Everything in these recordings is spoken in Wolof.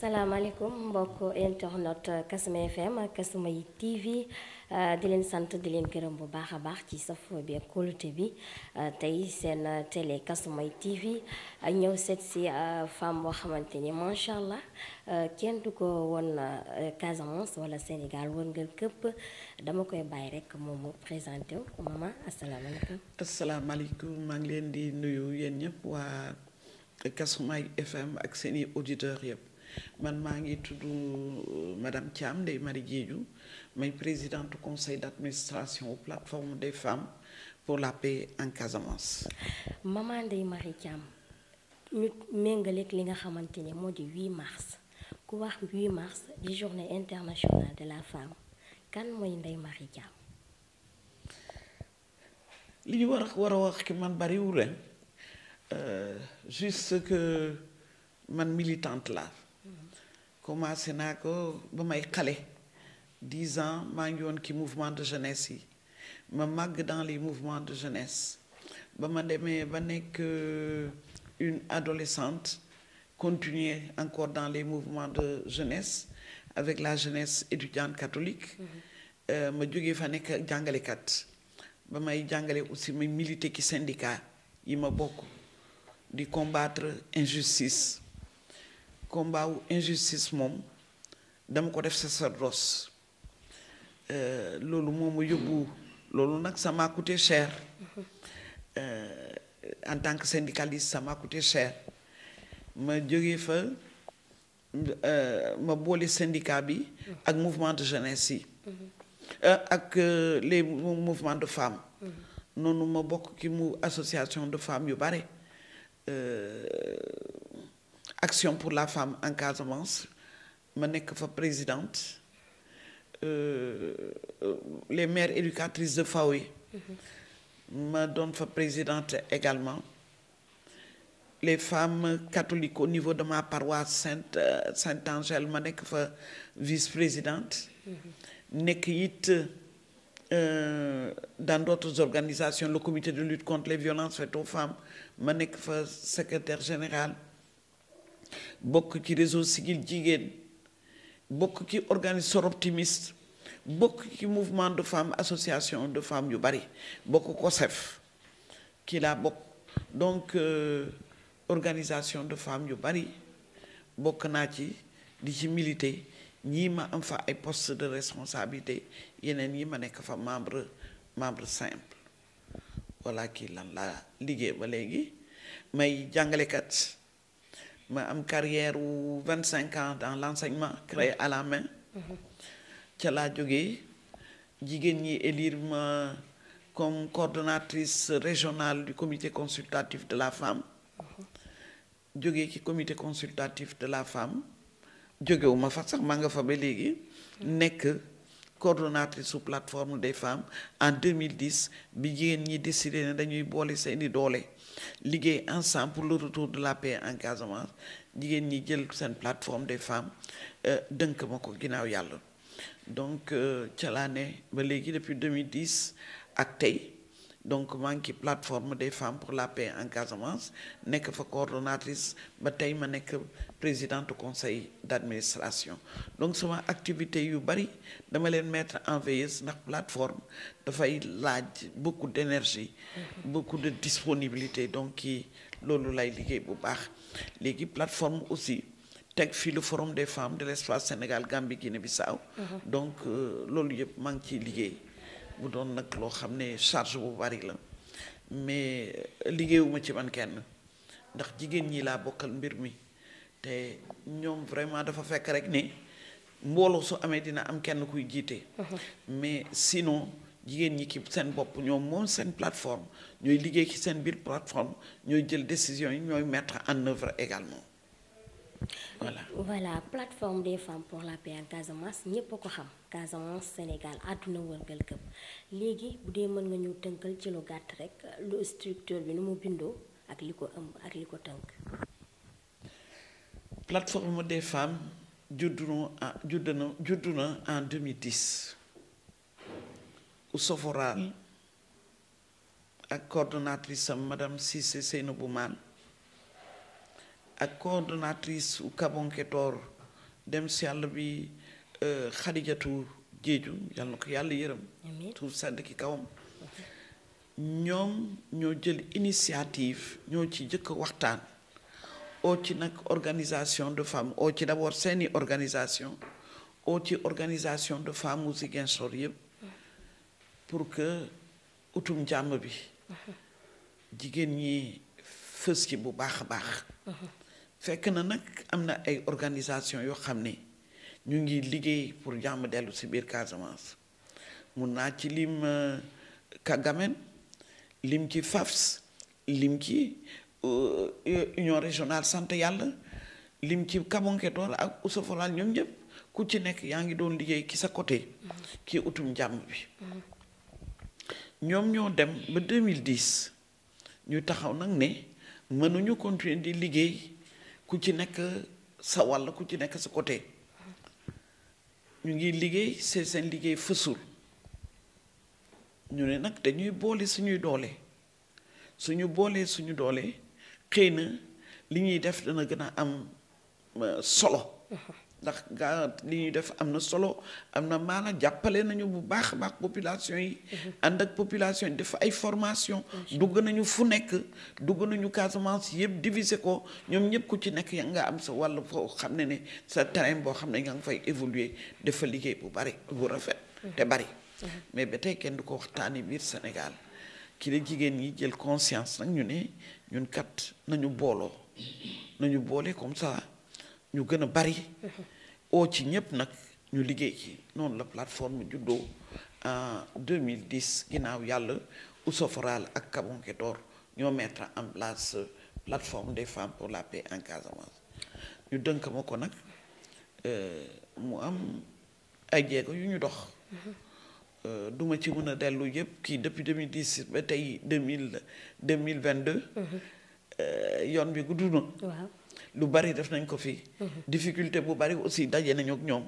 salaamaaleykum mbokk internet Kasumay FM ak Kasumay TV di leen sant di leen gërëm bu baax a baax ci safo bi ak kóolute bi tey seen télé Kasumay TV ñëw seet si femme boo xamante ni macha allah kenn du ko woon Casamance wala Sénégal woon nga këpp dama koy bàyyi rek moom mu présenté wu maman asalaamaaleykum. asalaamaaleykum maa ngi leen di nuyu yéen ñëpp waa Kasumay FM ak seeni auditeurs yëpp. man maa ngi tudd madame Thiam Ndeye Marie Diédhiou may présidente du conseil d'administration plateforme des femmes pour la paix en Casamance. maman Ndeye Marie Thiam ñu méngaleeg li nga xamante ni moo di 8 mars ku wax 8 mars di journée internationale de la femme kan mooy Ndeye Marie Thiam. li ñu war a wax ki man bariwul juste que man militante la commencé naa ko ba may xale 10 ans maa ngi woon ki mouvement de jeunesse yi ma màgg dans les mouvements de jeunesse ba ma demee ba nekk une adolescente continuer encore dans les mouvements de jeunesse avec la jeunesse étudiante catholique ma jógee fa nekk jàngalekat ba may jàngale aussi may militer ki syndicat yi ma bokk di combattre injustice combat wu injustice moom dama ko def sacerdoce loolu moom ma yóbbu loolu nag ça m'a coûté cher en tant que syndicaliste ça m'a coûté cher ma jógee fa ma boole syndicat bi ak mouvement de jeunesse yi ak les mouvements de femmes noonu ma bokk ki mu association de femmes yu bare Action pour la femme en Casamance ma nekk fa présidente les mères éducatrices de Fawe ma doon fa présidente également les femmes catholiques au niveau de ma paroisse Sainte-Angèle ma nekk fa vice-présidente nekk it dans d'autres organisations le comité de lutte contre les violences faites aux femmes ma nekk fa secrétaire général bokk ci réseau Siggil Jigéen bokk ci organisme Soroptimiste bokk ci mouvement de femmes association de femmes yu bari bokk COSEF kii laa bokk donc organisation de femmes yu bari bokk naa ci di ci militer ñii ma am fa ay postes de responsabilité yeneen yi ma nekk fa membre simple voilà kii lan laa liggéey ba léegi may jàngalekat ma am carrière wu 25 ans dans l'enseignement créé à la main ca laa jógee jigéen ñi élire ma comme coordonnatrice régionale du comité consultatif de la femme jógee ci comité consultatif de la femme jógewu ma fa sax maa nga fa ba léegi nekk coordonnatrice sous plateforme des femmes en 2010 bi jigéen ñi décidé ne dañuy boole seeni doole liggéey ensemble pour le retour de la paix en Casamance jigéen ñi jël seen plateforme des femmes dënk ma ko ginnaaw yàlla donc ca laa ne ba léegi depuis 2010 ak tey donc maa ngi ci plateforme des femmes pour la paix en Casamance nekk fa coordonnatrice ba tey ma nekk présidente du conseil d'administration donc sama activité yu bari dama leen mettre en veilleuse ndax plateforme dafay laaj beaucoup d'énergie beaucoup de disponibilité donc kii loolu lay liggéey bu baax léegi plateforme aussi teg fii le forum des femmes de l'espace Sénégal Gambie Guinée-Bissau donc loolu yëpp maa ngi ciy liggéey bu doon nag loo xam ne charge bu bari la mais liggéeyuma ci man kenn ndax jigéen ñi laa bokkal mbir mi te ñoom vraiment dafa fekk rek ne mbooloo su amee dina am kenn kuy jiite mais sinon jigéen ñi ki seen bopp ñoom moom seen plateforme ñooy liggéey ci seen biir plateforme ñooy jël décision yi ñooy mettre en œuvre également voilà plateforme des femmes pour la paix en Casamance ñépp a ko xam Casamance Sénégal àdduna wërngal këpp léegi bu dee mën nga ñu tënkal ci lu gàtt rek lu structure bi nu mu bindoo ak li ko ëmb ak li ko tënk. plateforme des femmes juddu na en 2010 au Soforal ak coordonnatrice am madame Cissé Seynabou Man ak coordonnatrice u Kabonketor dem si yàlla bi Xadijatu Jeeju yàlla na ko yàlla yërëm tuuf sàdd ki kawam ñoom ñoo jël initiative ñoo ci jëkk waxtaan oo ci nag organisation de femmes oo ci d'abord seeni organisation oo ci organisation de femmes mu Ziguinchor yëpp pour que utum jàmm bi jigéen ñi fës ci bu baax a baax fekk na nag am na ay organisation yoo xam ne ñu ngi liggéey pour jàmm dellu ci biir Casamance mun naa ci lim Kagamen lim ci FAFS lim ci union régionale sant yàlla lim ci Kabonketor ak Oussefoural ñoom ñëpp ku ci nekk yaa ngi doon liggéey ki sa côté ki utum jàmm bi ñoom ñoo dem ba 2010 ñu taxaw nag ne mënuñu continuer di liggéey ku ci nekk sa wàll ku ci nekk sa côté ñu ngi liggéey seen liggéey fësul ñu ne nag dañuy boole suñuy doole suñu boolee suñu doole xëy na li ñuy def dana gën a am solo ndax gaa li ñuy def am na solo am na maanaam jàppale nañu bu baax a baax population yi ànd ak population yi def ay formation dugg nañu fu nekk dugg nañu Casamance yëpp diviser ko ñoom ñëpp ku ci nekk ya nga am sa wàll foo xam ne sa terrain boo xam ne nga fay évoluer dafa liggéey bu bari bu rafet te bari mais ba tey kenn du ko waxtaani biir Sénégal ki la jigéen ñi jël conscience nag ñu ne ñun kat nañu booloo nañu boole comme ça ñu gën a bari oo ci ñëpp nag ñu liggéey ci noonu la plateforme juddoo en 2010 ginnaaw yàlla Oussefoural ak Kabonketor ñoo mettre en place plateforme des femmes pour la paix en Casamance ñu dënk ma ko nag mu am ay jéego yu ñu dox duma ci mën a dellu yëpp kii depuis 2010 ba tey 2022 yoon bi gudd na lu bari def nañ ko fi difficulté bu bari aussi daje nañu ak ñoom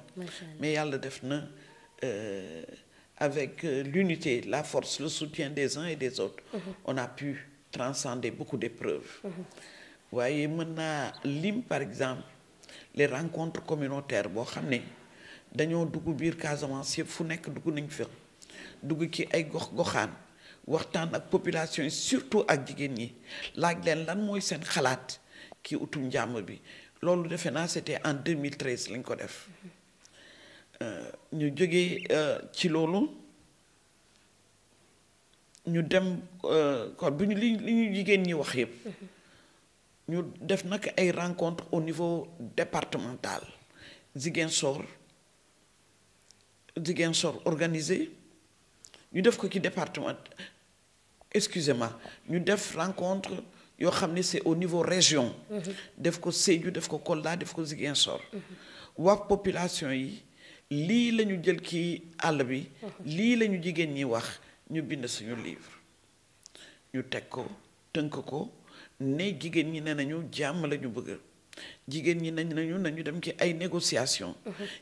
mais yàlla def na avec l'unité la force le soutien des uns et des autres on a pu transcender beaucoup d'épreuves waaye mën naa lim par exemple les rencontres communautaires boo xam ne dañoo dugg biir Casamance yëpp fu nekk dugg nañ fi dugg ci ay gox-goxaan waxtaan ak population yi surtout ak jigéen ñi laaj leen lan mooy seen xalaat ki utum njàmm bi loolu defe naa c'était en 2013 lañ ko def ñu jógee ci loolu ñu dem kon bu ñu li ñu jigéen ñi wax yëpp ñu def nag ay rencontres au niveau départemental Ziguinchor organisé ñu def ko ci département excusez-moi ñu def rencontre yoo xam ne c'est au niveau région def ko Sédhiou def ko Kolda def ko Ziguinchor wax population yi lii la ñu jël ci àll bi lii la ñu jigéen ñi wax ñu bind suñu livre ñu teg ko tënk ko ne jigéen ñi ne nañu jàmm la ñu bëgg jigéen ñi nañu dem ci ay négociation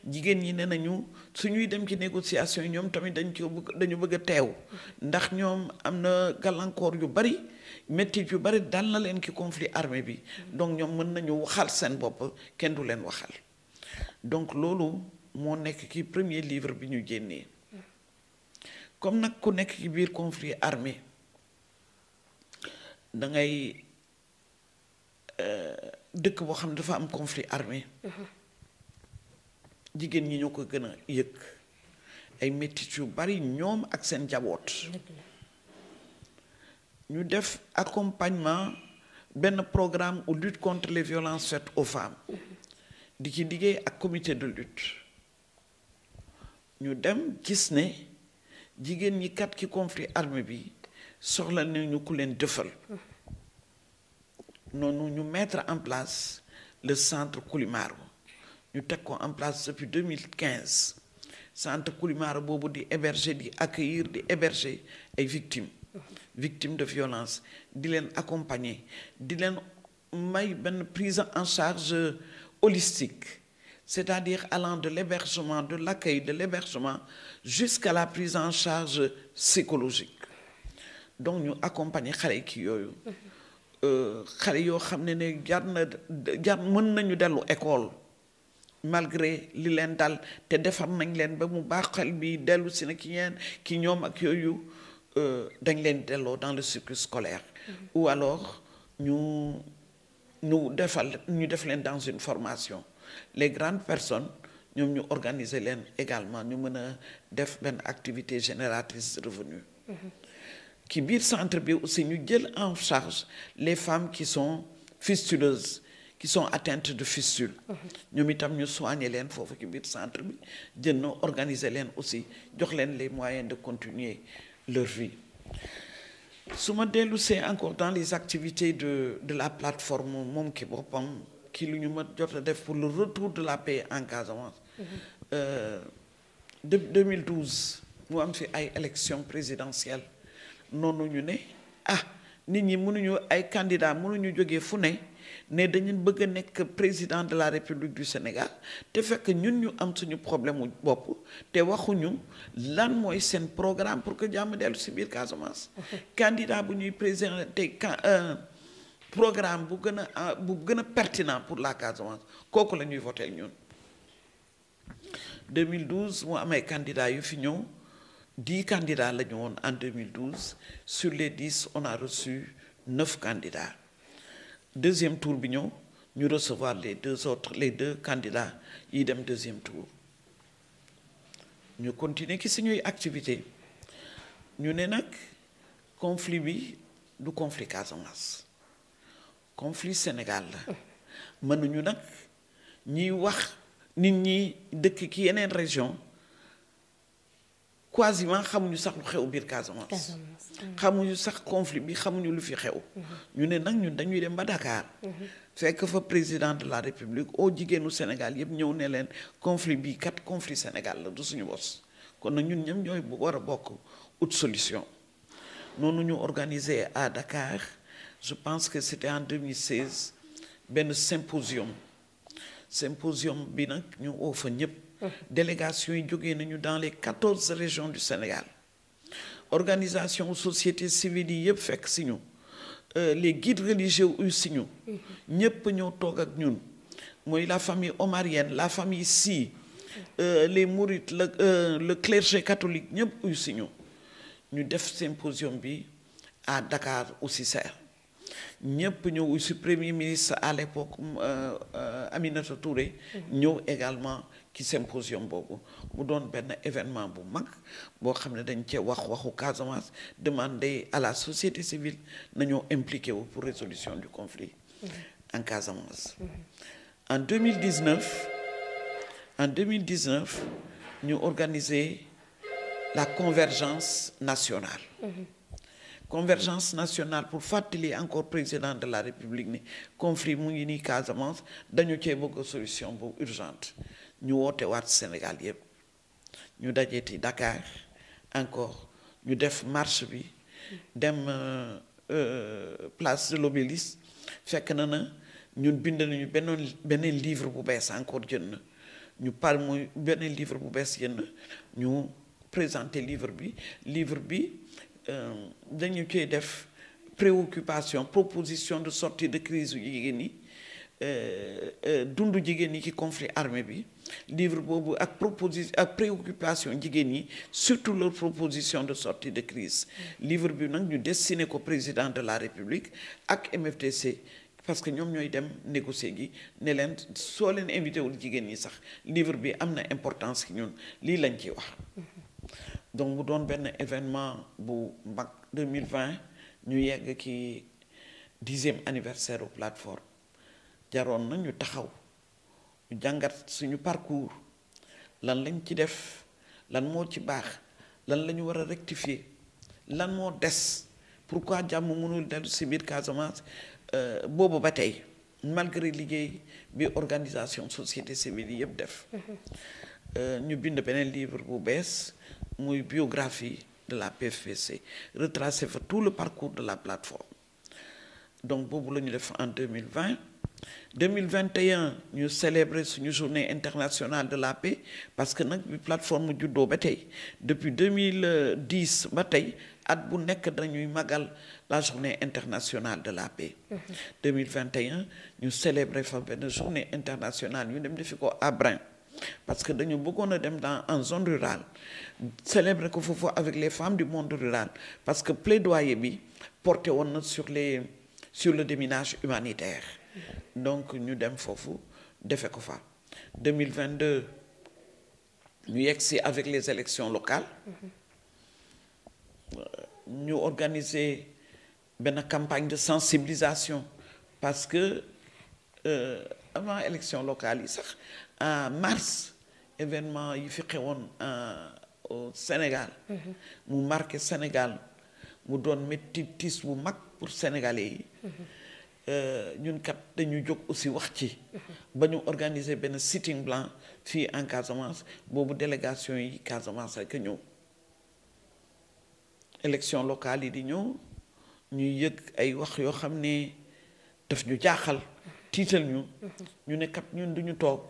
jigéen ñi ne nañu suñuy dem ci négociation yi ñoom tamit dañu bëgg a teew ndax ñoom am na gàllankoor yu bari mettit yu bari dal na leen ki conflit armé bi donc ñoom mën nañu waxal seen bopp kenn du leen waxal donc loolu moo nekk ci premier livre bi ñu génnee comme nag ku nekk ci biir conflit armé dangay dëkk boo xam ne dafa am conflit armé jigéen ñi ñoo ko gën a yëg ay mettit yu bari ñoom ak seen jaboot ñu def accompagnement benn programme ou lutte contre les violences faites aux femmes di ci liggéey ak comité de lutte ñu dem gis ne jigéen ñi kat ki conflit armé bi soxla nañu ku leen dëfal noonu ñu mettre en place le centre Koulimaro ñu teg ko en place depuis 2015 centre Koulimaro boobu di héberger di accueillir di héberger ay victimes de violence di leen accompagner di leen may benn prise en charge holistique c'est-à-dire allant de l'hébergement de l'accueil de l'hébergement jusqu'à la prise en charge psychologique donc ñu accompagner xale yi kii yooyu xale yoo xam ne jar mën nañu dellu école malgré li leen dal te defar nañ leen ba mu baax xel bi dellu si na ki ñoom ak yooyu dañ leen delloo dans le cycle scolaire ou alors ñu def leen dans une formation les grandes personnes ñoom ñu organiser leen également ñu mën a def benn activité génératrice de revenus ci biir centre bi aussi ñu jël en charge les femmes qui sont fistuleuses qui sont atteintes de fistule ñoom itam ñu soigner leen foofu ci biir centre bi jën na organiser leen aussi jox leen les moyens de continuer leur vie su ma dellu see encore dans les activités de la plateforme moom ki boppam ki lu ñu ma jot a def pour le retour de la paix en Casamance de 2012 mu am fi ay élections présidentielles noonu ñu ne nit ñi mënuñu ay candidats mënuñu jógee fu ne dañu bëgg a nekk président de la République du Sénégal te fekk ñun ñu am suñu problème mu bopp te waxuñu lan mooy seen programme pour que jàmm dellu si biir Casamance. candidat bu ñuy présenté programme bu gën a pertinent pour la Casamance kooku la ñuy voté ñun. 2012 mu amee candidats yu fi ñëw 10 candidats la ñu woon en 2012 sur les 10 on a reçu 9 candidats. Deuxième tour bi ñëw ñu recevoir les deux candidats yi dem deuxième tour ñu continuer ki suñuy activité ñu ne nag conflit bi du conflit Casamance conflit Sénégal la mënuñu nag ñiy wax nit ñi dëkk ki yeneen région quasiment xamuñu sax lu xew biir Casamance xamuñu sax conflit bi xamuñu lu fi xew ñu ne nag ñun dañuy dem ba Dakar fekk fa président de la République oo jigéenu Sénégal yëpp ñëw ne leen conflit bi kat conflit Sénégal la du suñu bos kon nag ñun ñëpp ñooy war a bokk autre solution noonu ñu organiser à Dakar je pense que c'était en 2016 benn symposium bi nag ñu oo fa ñëpp délégation yi jógee nañu dans les 14 régions du Sénégal organisation société civile yi yëpp fekk si ñu les guides religieux yu si ñu ñëpp ñëw toog ak ñun mooy la famille omarienne la famille Sy les mourides le clergé catholique ñëpp yu si ñu def symposium bi à Dakar au CICER ñëpp ñëw si premier ministre à l'époque Aminata Touré ñëw également ci symposium boobu mu doon benn événement bu mag boo xam ne dañ cee waxu Casamance demander à la société civile nañoo impliqué wu pour résolution du conflit en Casamance. En 2019 ñu organiser la convergence nationale. Convergence nationale pour fàttali encore président de la République ni conflit mu ngi nii Casamance dañu cee bëgg solution bu urgente ñu woote waat Sénégal yëpp ñu dajeeti Dakar encore ñu def marche bi dem place de l'Obélisque fekk na ñun bind nañu beneen livre bu bees encore jënd ñu par muy beneen livre bu bees jënd ñu présenter livre bi dañu koy def préoccupation proposition de sortie de crise yu jigéen ñi dundu jigéen ñi ci conflit armé bi livre boobu ak préoccupation jigéen ñi surtout leur proposition de sortie de crise livre bi nag ñu destiné ko président de la République ak MFDC parce que ñoom ñooy dem négocier gi ne leen soo leen invité wul jigéen ñi sax livre bi am na importance ci ñun lii lañ ciy wax donc mu doon benn événement bu mag 2020 ñu yegg ki 10e anniversaire u plateforme jaroon na ñu taxaw ñu jàngat suñu parcours lan lañ ci def lan moo ci baax lan la ñu war a rectifier lan moo des pourquoi jàmm mënul dellu si biir Casamance boobu ba tey malgré liggéey bi organisation société civile yi yëpp def ñu bind beneen livre bu bees muy biographie de la PFPC retracer fa tout le parcours de la plateforme donc boobu la ñu def en 2021 ñu célébrer suñu journée internationale de la paix parce que nag bi plateforme juddoo ba tey depuis 2010 ba tey at bu nekk dañuy magal la journée internationale de la paix. 2021 ñu célébrer fa benn journée internationale ñu dem defi ko à Brin parce que dañu bëggoon a dem en zone rurale célébrer ko foofu avec les femmes du monde rural parce que plaidoyer bi porté woon na sur le déminage humanitaire. Donc ñu dem foofu defe ko fa. 2022 ñu yegg si avec les élections locales. ñu organiser benn campagne de sensibilisation parce que avant élection locale yi sax en mars événement yi fi xewoon au Sénégal. mu marqué Sénégal mu doon métti tiis bu mag pour sénégalais yi. ñun kat dañu jóg aussi wax ci. ba ñu organiser benn sitting blanc fii en Casamance boobu délégation yi Casamance rek a ñëw. élection locale yi di ñëw ñuy yëg ay wax yoo xam ne daf ñu jaaxal tiital ñu. ñu ne kat ñun duñu toog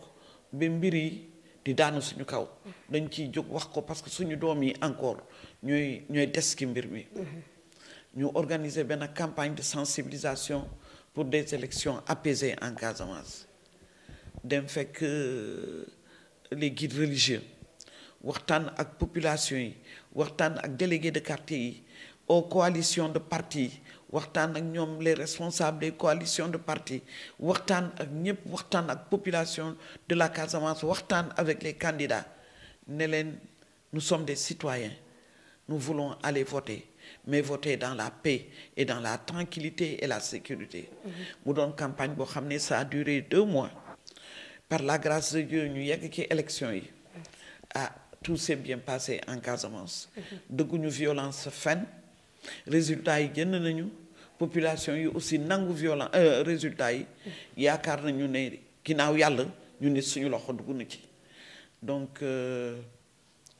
ba mbir yi di daanu suñu kaw. dañ ciy jóg wax ko parce que suñu doom yi encore ñooy des ci mbir mi. ñu organiser benn campagne de sensibilisation pour des élections apaisées en Casamance. dem fekk les guides religieux waxtaan ak population yi waxtaan ak délégués de quartier yi aux coalitions de partis waxtaan ak ñoom les responsables des coalitions de partis waxtaan ak ñëpp waxtaan ak population de la Casamance waxtaan avec les candidats ne leen nous sommes des citoyens nous voulons aller voter mais voter dans la paix et dans la tranquillité et la sécurité. mu doon campagne boo xam ne ça a duré 2 mois par la grâce de Dieu ñu yegg ci élection yi tout s'est bien passé en Casamance. dëgguñu violence fenn résultats yi génn nañu population yi aussi nangu résultats yi yaakaar nañu ne ginnaaw yàlla ñu ne suñu loxo dugg na ci donc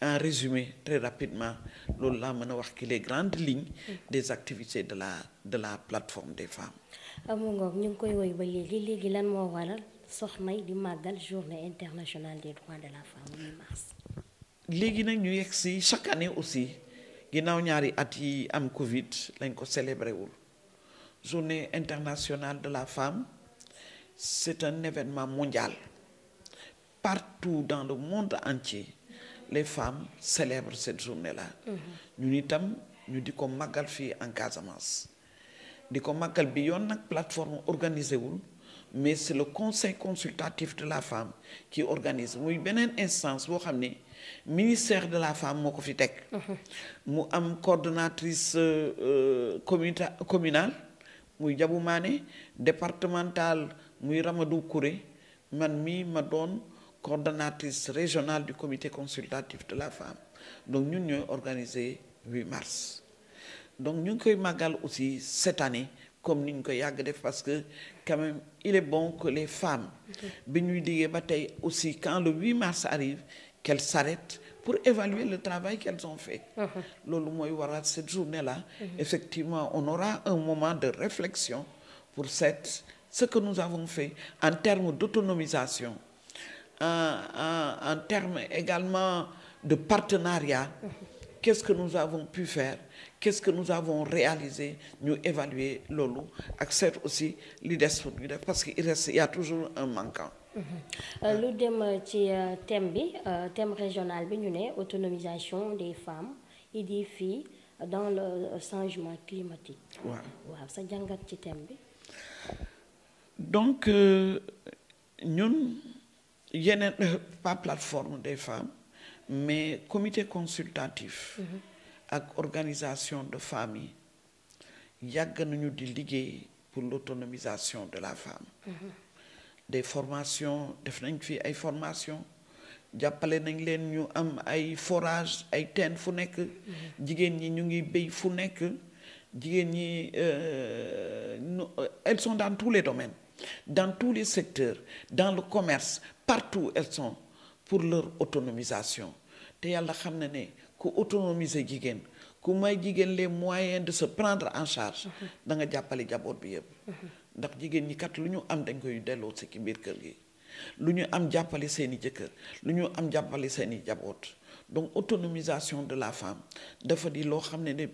en résumé très rapidement loolu laa mën a wax ki les grandes lignes des activités de la plateforme des femmes. amu ngoog ñu ngi koy woy ba léegi lan moo waral soxna yi di màggal journée internationale des droits de la femme 8 mars. léegi nag ñu yegg si chaque année aussi ginnaaw ñaari at yi am Covid lañ ko célébré wul journée internationale de la femme c'est un événement mondial partout dans le monde entier les femmes célèbrent cette journée-là. ñun itam ñu di ko màggal fii en Casamance di ko màggal bi yoon nag plateforme organisé wul mais c'est le conseil consultatif de la femme qui organise muy beneen instance boo xam ne ministère de la femme moo ko fi teg. mu am coordonnatrice communale muy Jabu Mané départementale muy Ramadou Kouré man mii ma doon coordonnatrice régionale du comité consultatif de la femme donc ñun ñooy organiser 8 mars donc ñu ngi koy màggal aussi cette année comme ni ñu koy yàgg def parce que quand même il est bon que les femmes bi ñuy liggéey ba tey aussi quand le 8 mars arrive qu'elles s'arrêtent pour évaluer le travail qu'elles ont fait. loolu mooy waral cette journée-là. Effectivement on aura un moment de réflexion pour ce que nous avons fait en termes d'autonomisation en termes également de partenariat. Qu'est-ce que nous avons pu faire, qu'est-ce que nous avons réalisé, ñu évaluer loolu ak seet aussi li des pour ñu def parce que il y a toujours un manquant. lu dem ci thème régional bi ñu ne autonomisation des femmes et des filles dans le changement climatique. waaw sa jàngat ci thème bi. donc ñun yeneen pas plateforme des femmes mais comité consultatif ak organisation de femmes yi yàgg nañu di liggéey pour l'autonomisation de la femme. des formations def nañ fi ay formations jàppale nañ leen ñu am ay forage ay teen fu nekk. jigéen ñi ñu ngi béy fu nekk jigéen ñi elles sont dans tous les domaines dans tous les secteurs dans le commerce partout elles sont pour leur autonomisation te yàlla xam na ne ku autonomiser jigéen ku may jigéen les moyens de se prendre en charge da nga jàppale jaboot bi yëpp. ndax jigéen ñi kat lu ñu am dañ koy delloo ci biir kër gi lu ñu am jàppale seeni jëkkër lu ñu am jàppale seeni jaboot donc autonomisation de la femme dafa di loo xam ne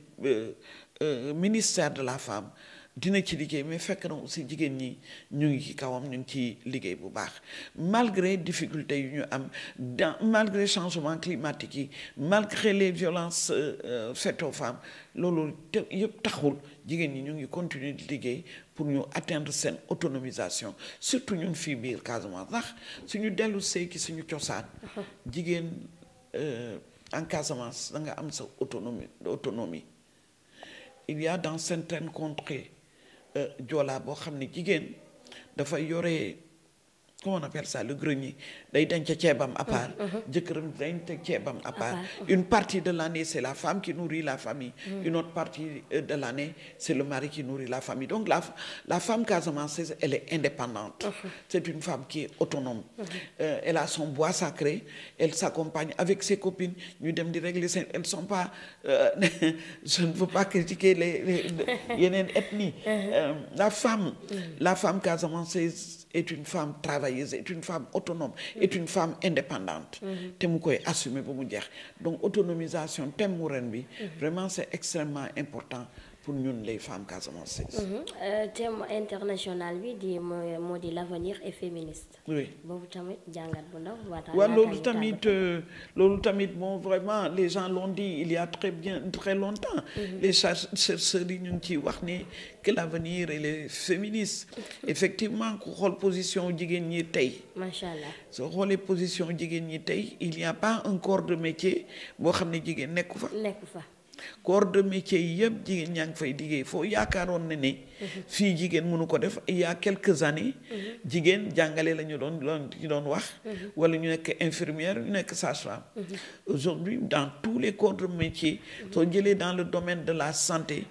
ministère de la femme dina ci liggéey mais fekk na aussi jigéen ñi ñu ngi ci kawam ñu ngi ci liggéey bu baax malgré difficultés yu ñu am malgré changement climatique yi malgré les violences faites aux femmes loolu yëpp taxul jigéen ñi ñu ngi continuer di liggéey pour ñu atteindre seen autonomisation surtout ñun fii biir Casamance ndax suñu dellu see ki suñu cosaan jigéen en Casamance da nga am sa autonomie il y a dans certaines contrées Joola boo xam ne jigéen dafay yore comment on appelle ça le grenier day denc ceebam à part jëkkëram day denc ceebam à part une partie de l'année c'est la femme qui nourrit la famille une autre partie de l'année c'est le mari qui nourrit la famille donc la femme casamançaise elle est indépendante c'est une femme qui est autonome elle a son bois sacré elle s'accompagne avec ses copines ñu dem di régler seen elles sont pas je ne veux pas critiquer les yeneen ethnies la femme casamançaise est une femme travailleuse, est une femme autonome, est une femme indépendante. te mu koy assumer ba mu jeex donc autonomisation thème mu ren bi vraiment c'est extrêmement important pour ñun les femmes casamançaises. thème international bi di moo di l'avenir est féministe. oui boobu tamit jàngat bu ndaw. waaw loolu tamit bon vraiment les gens l'ont dit il y a très longtemps. les chercheurs yi ñu ngi ciy wax ni que l'avenir il est féministe. effectivement ku xool position jigéen ñi tey. macha allah soo xoolee position jigéen ñi tey il n'y a pas un corps de métier boo xam ne jigéen nekku fa. corps de métier yi yëpp jigéen ñaa ngi fay liggéey foo yaakaaroon ne fii jigéen mënu ko def il y a quelques années jigéen jàngale la ñu doon wax wala ñu nekk infirmière ñu nekk sage-femme aujourd'hui dans tous les corps de métier soo jëlee dans le domaine de la santé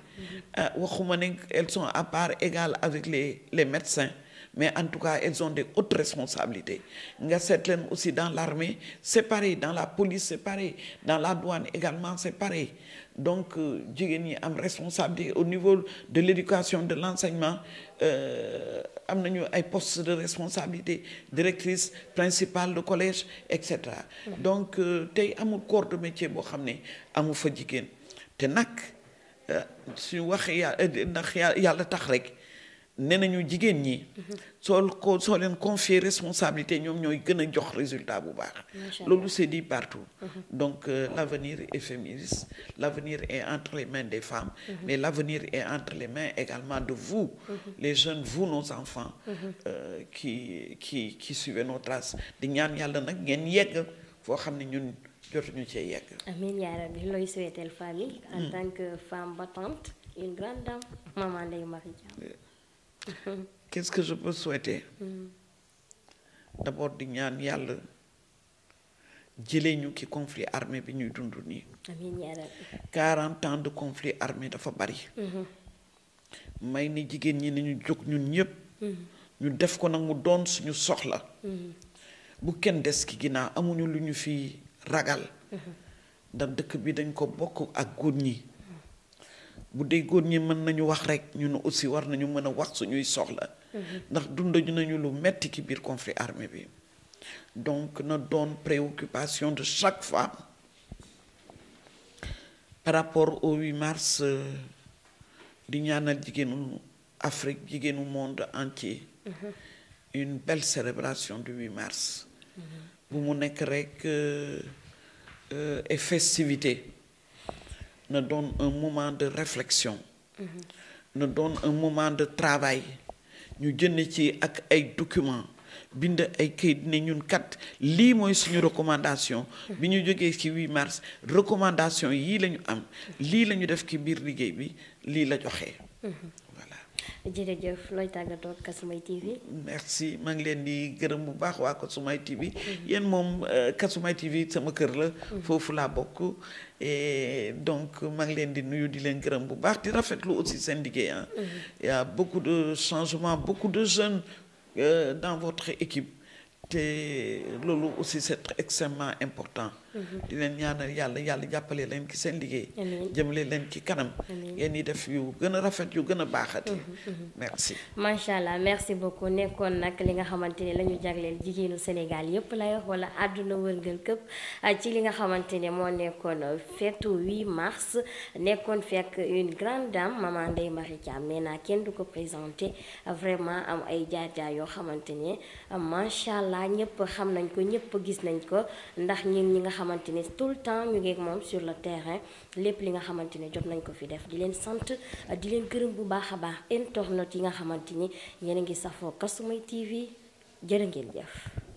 waxuma ne elles sont à part égale avec les médecins mais en tout cas elles ont des hautes responsabilités nga seet leen aussi dans l'armée c'est pareil dans la police c'est pareil dans la douane également c'est pareil donc jigéen ñi am responsabilité au niveau de l'éducation de l'enseignement am nañu ay postes de responsabilité directrice principale de collège etc. donc tey amul corps de métier boo xam ne amu fa jigéen te nag suñu waxee ndax yàlla tax rek nee nañu jigéen ñi soo leen confier responsabilité ñoom ñooy gën a jox résultat bu baax loolu c'est dit partout donc l'avenir est féministe l'avenir est entre les mains des femmes mais l'avenir est entre les mains également de vous les jeunes vous nos enfants qui suivez nos traces di ñaan yàlla nag ngeen yegg foo xam ne ñun jotuñu cee yegg. amiin yaa rabbi looy souhaiter famille en tant que femme battante une grande dame maman Ndeye Marie Thiam. Qu'est-ce que je peux souhaiter? D'abord di ñaan yàlla jëlee ñu ci conflit armé bi ñuy dund nii. amiin yaa rabbi. 40 ans de conflit armé dafa bari. may ni jigéen ñi nañu jóg ñun ñëpp. ñu def ko nag mu doon suñu soxla. bu kenn des ki ginnaaw amuñu lu ñu fi ragal. ndax dëkk bi dañ ko bokk ak góor ñi. bu dee góor ñi mën nañu wax rek ñun aussi war nañu mën a wax suñuy soxla ndax dundañu nañu lu metti ci biir conflit armé bi donc na doon préoccupation de chaque femme par rapport au 8 mars di ñaanal jigéenu Afrique jigéenu monde entier une belle célébration du 8 mars bu mu nekk rek et festivité ne donne un moment de réflexion ne donne un moment de travail ñu jënd ci ak ay documents bind ay kayit ne ñun kat lii mooy suñu recommandation bi ñu jógee ci 8 mars recommandation yii la ñu am lii la ñu def ci biir liggéey bi lii la joxe. Voilà. jërëjëf looy tàggatoo ak Kasumay TV. merci maa ngi leen di gërëm bu baax waa Kasumay TV yéen moom Kasumay TV sama kër la foofu laa bokk et donc maa ngi leen di nuyu di leen gërëm bu baax di rafetlu aussi seen liggéey ah. Il y a beaucoup de changements beaucoup de jeunes dans votre équipe te loolu aussi c'est extrêmement important di leen ñaanal yàlla jàppale leen ci seen liggéey jëmale leen ci kanam ngeen di def yu gën a rafet yu gën a baaxati merci macha allah merci beaucoup nekkoon nag li nga xamante ne la ñu jagleel jigéenu Sénégal yépp lay wax wala àdduna wërngal këpp ci li nga xamante ne moo nekkoon feetu 8 mars nekkoon fekk une grande dame maman Ndeye Marie Thiam nee naa kenn du ko présenté vraiment am ay jaar-jaar yoo xamante ne macha allah ñëpp xam nañ ko ñëpp gis nañ ko ndax ñi nga xamante ne tout le temps ñu ngi ak moom sur le terrain lépp li nga xamante ne jot nañ ko fi def di leen sant di leen gërëm bu baax a baax internautes yi nga xamante ni yéen a ngi safoo Kasumay TV jërë ngeen jëf